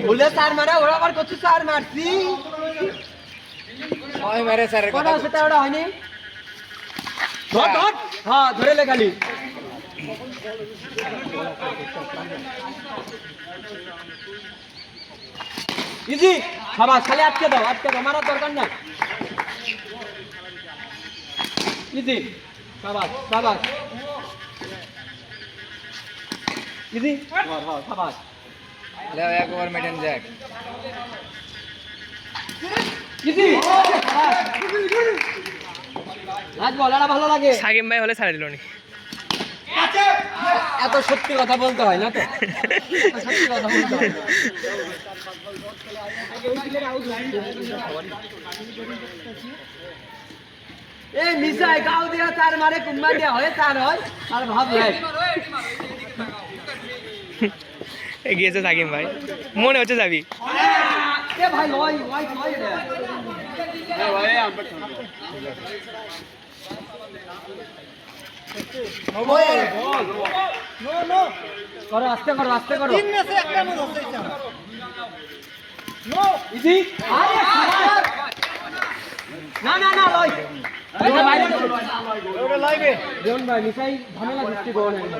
ভুলে চার মারা ওরা আবার কত চার মারছি ওই মেরে স্যারের কথা সেটা ওটা হয়নি ধর ধর হ্যাঁ ধরে লে খালি ইজি শাবাশ খালি আটকে দাও মারার দরকার নাই ইজি শাবাশ শাবাশ ইজি হ্যাঁ শাবাশ লেও এক ওভার মেটেন যাক ইজি আজ বলাটা ভালো লাগে সাকিব ভাই হলে ছাড়া দিল নি এত সত্যি কথা বলতে হয় না তো সত্যি কথা বলতে হয় এই মিসাই গাও দিয়া তার মারে কুম্বা দিয়া হয় তার হয় আর ভাব নাই গিয়েছে সাকিব ভাই মনে হচ্ছে যাবি এ ভাই লয় রে এ ভাই আমরা নো করো আস্তে করো তিন ম্যাচে একটা মনে হচ্ছে নো ইজি আরে না লয় এটা বাইরে ওটা লাইবে জন ভাই মিসাই ঝামেলা সৃষ্টি করে না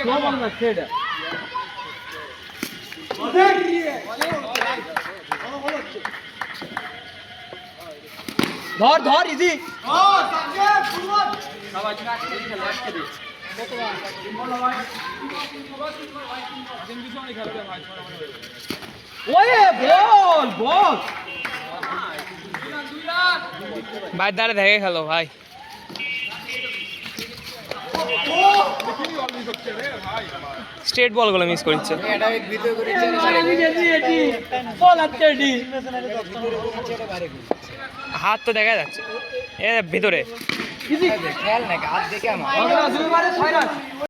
নো বল না সেটা ধর ইজি ওয়ে বল ভাই দাঁড়ে দেখে খেলো ভাই স্ট্রেট বলগুলো মিস করছে এটা এক ভিডিও করে হাত তো দেখা যাচ্ছে এ ভিতরে খেয়াল নাকি হাত দেখে আমার